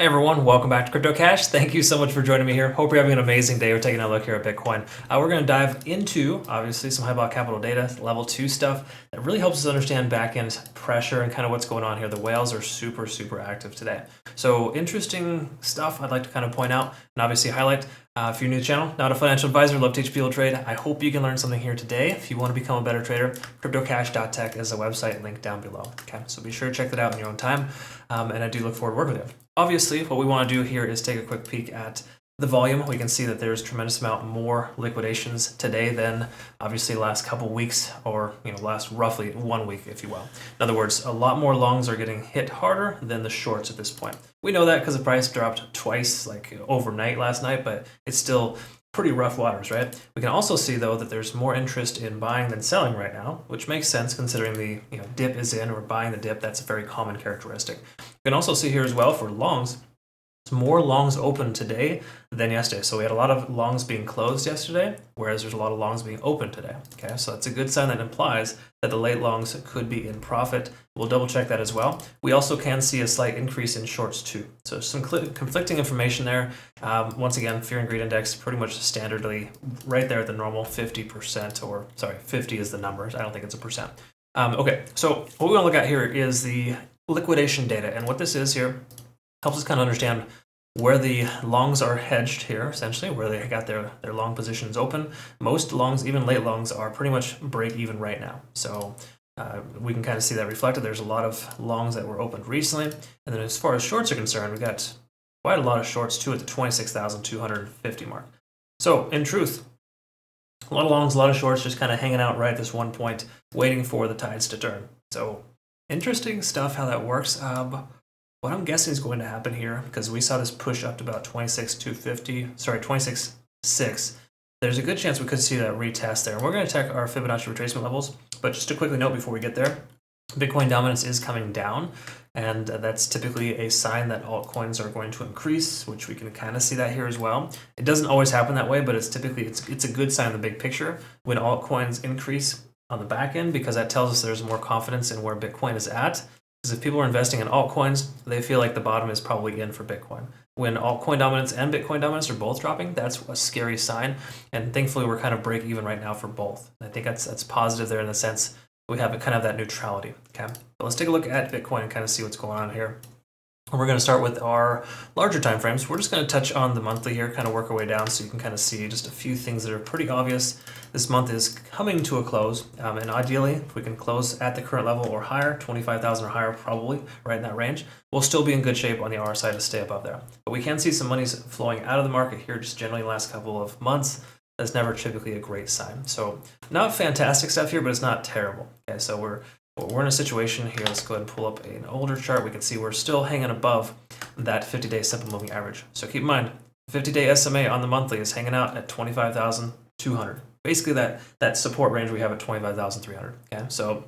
Hey everyone, welcome back to Crypto Cash. Thank you so much for joining me here. Hope you're having an amazing day. We're taking a look here at Bitcoin. We're going to dive into, obviously, some high block capital data, level 2 stuff that really helps us understand backend pressure and kind of what's going on here. The whales are super active today. So interesting stuff I'd like to kind of point out and obviously highlight. If you're new to the channel, not a financial advisor, love to teach people to trade. I hope you can learn something here today. If you want to become a better trader, cryptocash.tech is the website link down below. Okay, so be sure to check that out in your own time. And I do look forward to working with you. Obviously, what we want to do here is take a quick peek at the volume. We can see that there's a tremendous amount more liquidations today than obviously the last couple weeks, or last roughly 1 week, if you will. In other words, a lot more longs are getting hit harder than the shorts at this point. We know that because the price dropped twice, like overnight last night, but it's still pretty rough waters, right? We can also see though that there's more interest in buying than selling right now, which makes sense considering the dip is in, or buying the dip. That's a very common characteristic. You can also see here as well for longs, it's more longs open today than yesterday. So we had a lot of longs being closed yesterday, whereas there's a lot of longs being open today. Okay, so that's a good sign that implies that the late longs could be in profit. We'll double check that as well. We also can see a slight increase in shorts too. So some conflicting information there. Once again, fear and greed index pretty much standardly right there at the normal 50%, or sorry, 50 is the number. I don't think it's a percent. Okay, so what we want to look at here is the liquidation data, and what this is here helps us kind of understand where the longs are hedged here, essentially, where they got their long positions open. Most longs, even late longs, are pretty much break even right now. So we can kind of see that reflected. There's a lot of longs that were opened recently. And then as far as shorts are concerned, we got quite a lot of shorts too at the 26,250 mark. So in truth, a lot of longs, a lot of shorts just kind of hanging out right at this one point, waiting for the tides to turn. So interesting stuff how that works. What I'm guessing is going to happen here, because we saw this push up to about 26.6. There's a good chance we could see that retest there. And we're going to check our Fibonacci retracement levels. But just to quickly note before we get there, Bitcoin dominance is coming down, and that's typically a sign that altcoins are going to increase, which we can kind of see that here as well. It doesn't always happen that way, but it's typically it's a good sign in the big picture when altcoins increase on the back end, because that tells us there's more confidence in where Bitcoin is at. Because if people are investing in altcoins, they feel like the bottom is probably in for Bitcoin. When altcoin dominance and Bitcoin dominance are both dropping, that's a scary sign. And thankfully, we're kind of break even right now for both. And I think that's positive there in the sense we have kind of that neutrality. Okay, but let's take a look at Bitcoin and kind of see what's going on here. And we're going to start with our larger time frames. We're just going to touch on the monthly here, kind of work our way down so you can kind of see just a few things that are pretty obvious. This month is coming to a close, and ideally, if we can close at the current level or higher, 25,000 or higher, probably right in that range, we'll still be in good shape on the RSI to stay above there. But we can see some money's flowing out of the market here just generally in the last couple of months. That's never typically a great sign. So not fantastic stuff here, but it's not terrible. Okay, so we're in a situation here. Let's go ahead and pull up an older chart. We can see we're still hanging above that 50-day simple moving average. So keep in mind, 50-day SMA on the monthly is hanging out at 25,200. Basically that support range we have at 25,300. Okay, so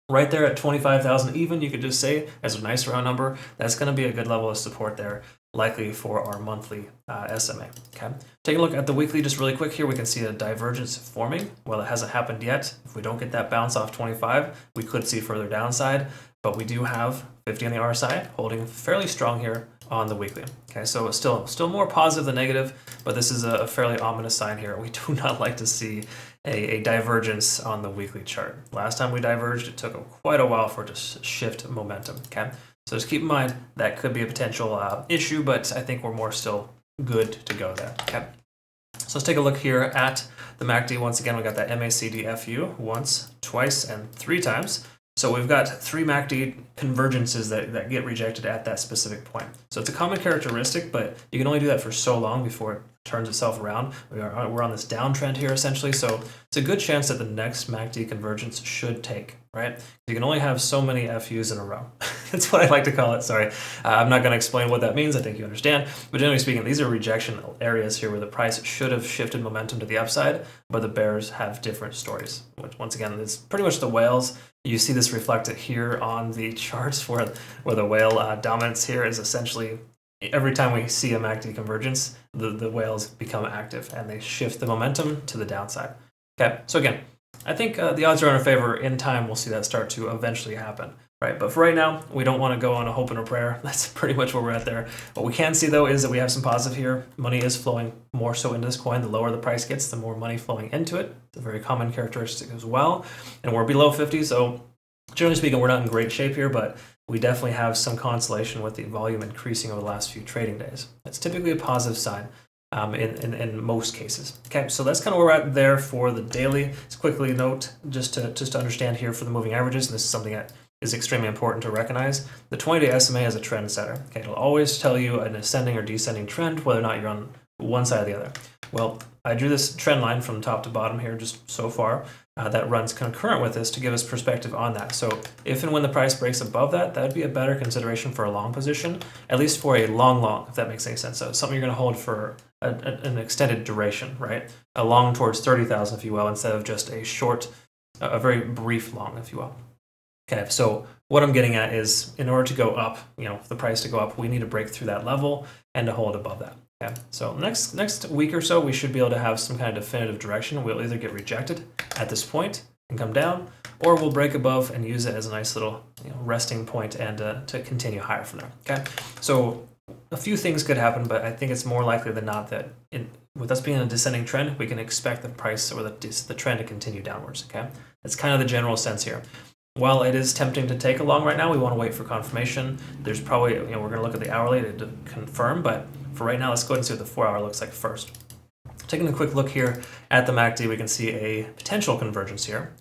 right there at 25,000 even, you could just say as a nice round number, that's going to be a good level of support there, likely for our monthly SMA. Okay, take a look at the weekly just really quick here. We can see a divergence forming. Well, it hasn't happened yet. If we don't get that bounce off 25, we could see further downside, but we do have 50 on the RSI holding fairly strong here on the weekly. Okay, so it's still more positive than negative, but this is a fairly ominous sign here. We do not like to see a divergence on the weekly chart. Last time we diverged, it took quite a while for it to shift momentum. Okay, so just keep in mind that could be a potential issue, but I think we're more still good to go there. Okay, so let's take a look here at the MACD. Once again, we got that MACD FU once, twice, and 3 times. So we've got 3 MACD convergences that get rejected at that specific point. So it's a common characteristic, but you can only do that for so long before it turns itself around. We're on this downtrend here essentially, so it's a good chance that the next MACD convergence should take, right? You can only have so many FUs in a row. That's what I like to call it, sorry. I'm not going to explain what that means, I think you understand. But generally speaking, these are rejection areas here where the price should have shifted momentum to the upside, but the bears have different stories, which once again is pretty much the whales. You see this reflected here on the charts where the whale dominance here is essentially every time we see a MACD convergence, the whales become active and they shift the momentum to the downside. Okay, so again, I think the odds are in our favor. In time, we'll see that start to eventually happen. right? But for right now, we don't want to go on a hope and a prayer. That's pretty much where we're at there. What we can see though is that we have some positive here. Money is flowing more so into this coin. The lower the price gets, the more money flowing into it. It's a very common characteristic as well. And we're below 50, so generally speaking, we're not in great shape here, but we definitely have some consolation with the volume increasing over the last few trading days. That's typically a positive sign in most cases. Okay, so that's kind of where we're at there for the daily. Let's quickly note, just to understand here for the moving averages, and this is something that is extremely important to recognize. The 20-day SMA is a trend setter. Okay, it'll always tell you an ascending or descending trend, whether or not you're on one side or the other. Well, I drew this trend line from top to bottom here just so far. That runs concurrent with this to give us perspective on that. So if and when the price breaks above that, that would be a better consideration for a long position, at least for a long, if that makes any sense. So it's something you're going to hold for an extended duration, right? A long towards 30,000, if you will, instead of just a short, a very brief long, if you will. Okay, so what I'm getting at is in order to go up, for the price to go up, we need to break through that level and to hold above that. Okay, so next week or so, we should be able to have some kind of definitive direction. We'll either get rejected at this point and come down, or we'll break above and use it as a nice little resting point and to continue higher from there. Okay, so a few things could happen, but I think it's more likely than not that with us being in a descending trend, we can expect the price or the trend to continue downwards. Okay, that's kind of the general sense here. While it is tempting to take a long right now, we want to wait for confirmation. There's probably, we're going to look at the hourly to confirm, but for right now, let's go ahead and see what the 4-hour looks like first. Taking a quick look here at the MACD, we can see a potential convergence here.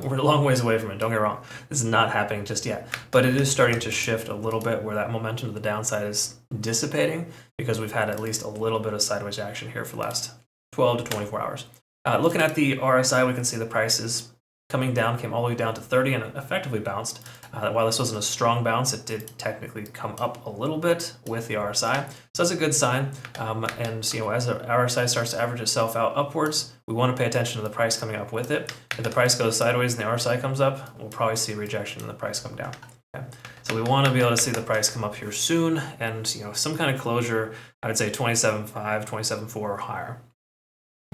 We're a long ways away from it, don't get me wrong. This is not happening just yet, but it is starting to shift a little bit where that momentum to the downside is dissipating because we've had at least a little bit of sideways action here for the last 12 to 24 hours. Looking at the RSI, we can see the price is coming down, came all the way down to 30 and effectively bounced. While this wasn't a strong bounce, it did technically come up a little bit with the RSI. So that's a good sign. And as the RSI starts to average itself out upwards, we want to pay attention to the price coming up with it. If the price goes sideways and the RSI comes up, we'll probably see rejection and the price come down. Okay? So we want to be able to see the price come up here soon and some kind of closure, I would say 27.5, 27.4 or higher.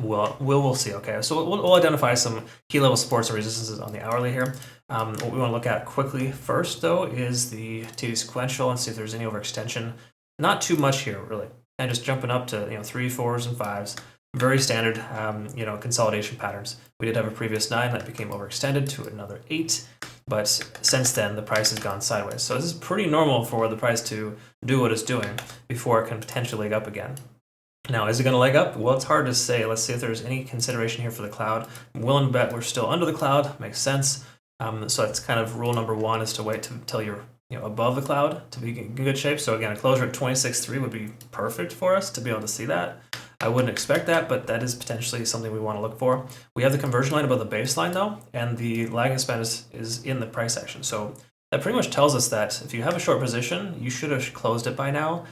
We'll see. Okay, so we'll identify some key level supports and resistances on the hourly here. What we want to look at quickly first, though, is the TD sequential and see if there's any overextension. Not too much here, really, and just jumping up to 3s, 4s, and 5s. Very standard, consolidation patterns. We did have a previous 9 that became overextended to another 8, but since then the price has gone sideways. So this is pretty normal for the price to do what it's doing before it can potentially leg up again. Now, is it going to leg up? Well, it's hard to say. Let's see if there's any consideration here for the cloud. I'm willing to bet we're still under the cloud. Makes sense. So that's kind of rule number 1 is to wait until you're above the cloud to be in good shape. So again, a closure at 26.3 would be perfect for us to be able to see that. I wouldn't expect that, but that is potentially something we want to look for. We have the conversion line above the baseline, though, and the lagging span is in the price action. So that pretty much tells us that if you have a short position, you should have closed it by now,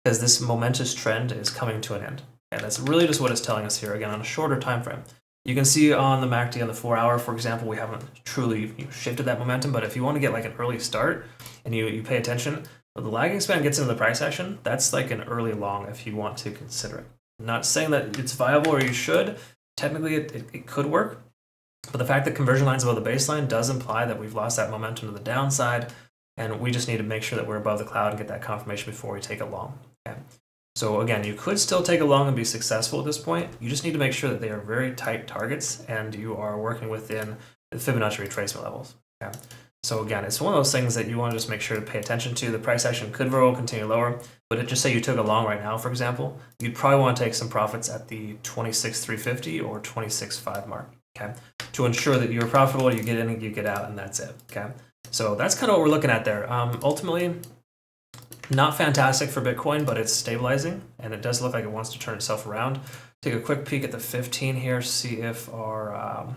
because this momentous trend is coming to an end. And that's really just what it's telling us here, again, on a shorter time frame. You can see on the MACD on the 4-hour, for example, we haven't truly shifted that momentum, but if you want to get like an early start and you pay attention, when the lagging span gets into the price action, that's like an early long if you want to consider it. I'm not saying that it's viable or you should. Technically, it could work, but the fact that conversion lines above the baseline does imply that we've lost that momentum to the downside, and we just need to make sure that we're above the cloud and get that confirmation before we take it long. Okay. So again, you could still take a long and be successful at this point. You just need to make sure that they are very tight targets and you are working within the Fibonacci retracement levels. Okay. So again, it's one of those things that you want to just make sure to pay attention to. The price action could very well continue lower, but just say you took a long right now, for example, you'd probably want to take some profits at the 26.350 or 26.5 mark. Okay, to ensure that you're profitable, you get in and you get out, and that's it. Okay, so that's kind of what we're looking at there. Ultimately, not fantastic for Bitcoin, but it's stabilizing, and it does look like it wants to turn itself around. Take a quick peek at the 15 here, see if our,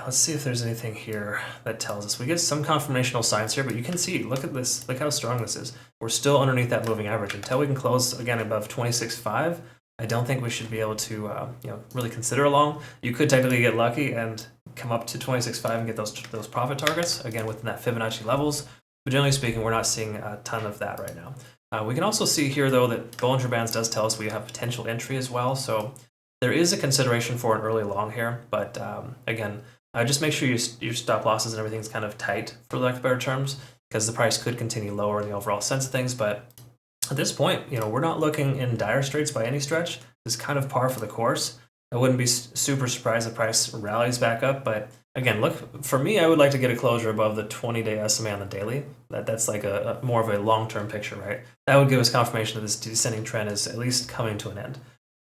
let's see if there's anything here that tells us. We get some confirmational signs here, but you can see, look at this, look how strong this is. We're still underneath that moving average. Until we can close, again, above 26.5, I don't think we should be able to really consider a long. You could technically get lucky and come up to 26.5 and get those profit targets, again, within that Fibonacci levels. But generally speaking, we're not seeing a ton of that right now. We can also see here, though, that Bollinger Bands does tell us we have potential entry as well. So there is a consideration for an early long here. But again, Just make sure your stop losses and everything's kind of tight, for lack of better terms, because the price could continue lower in the overall sense of things. But at this point, we're not looking in dire straits by any stretch. It's kind of par for the course. I wouldn't be super surprised if price rallies back up, but again, look, for me, I would like to get a closure above the 20-day SMA on the daily. That's like a more of a long-term picture, right? That would give us confirmation that this descending trend is at least coming to an end.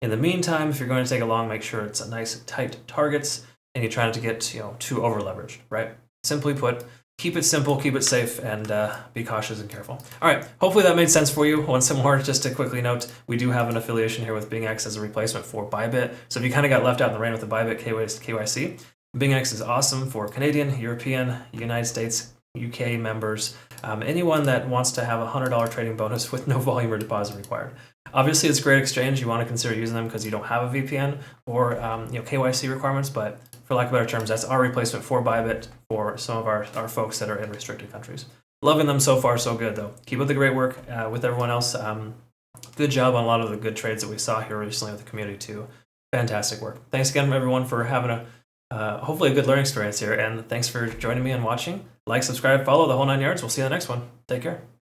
In the meantime, if you're going to take a long, make sure it's a nice tight targets and you're trying to get too over leveraged, right? Simply put, keep it simple, keep it safe, and be cautious and careful. All right, hopefully that made sense for you. Once more, just to quickly note, we do have an affiliation here with BINGX as a replacement for Bybit. So if you kind of got left out in the rain with the Bybit KYC, BINGX is awesome for Canadian, European, United States, UK members, anyone that wants to have a $100 trading bonus with no volume or deposit required. Obviously, it's a great exchange. You want to consider using them because you don't have a VPN or KYC requirements, but for lack of better terms, that's our replacement for Bybit for some of our folks that are in restricted countries. Loving them so far, so good, though. Keep up the great work with everyone else. Good job on a lot of the good trades that we saw here recently with the community, too. Fantastic work. Thanks again, everyone, for having hopefully a good learning experience here, and thanks for joining me and watching. Like, subscribe, follow, the whole 9 yards. We'll see you in the next one. Take care.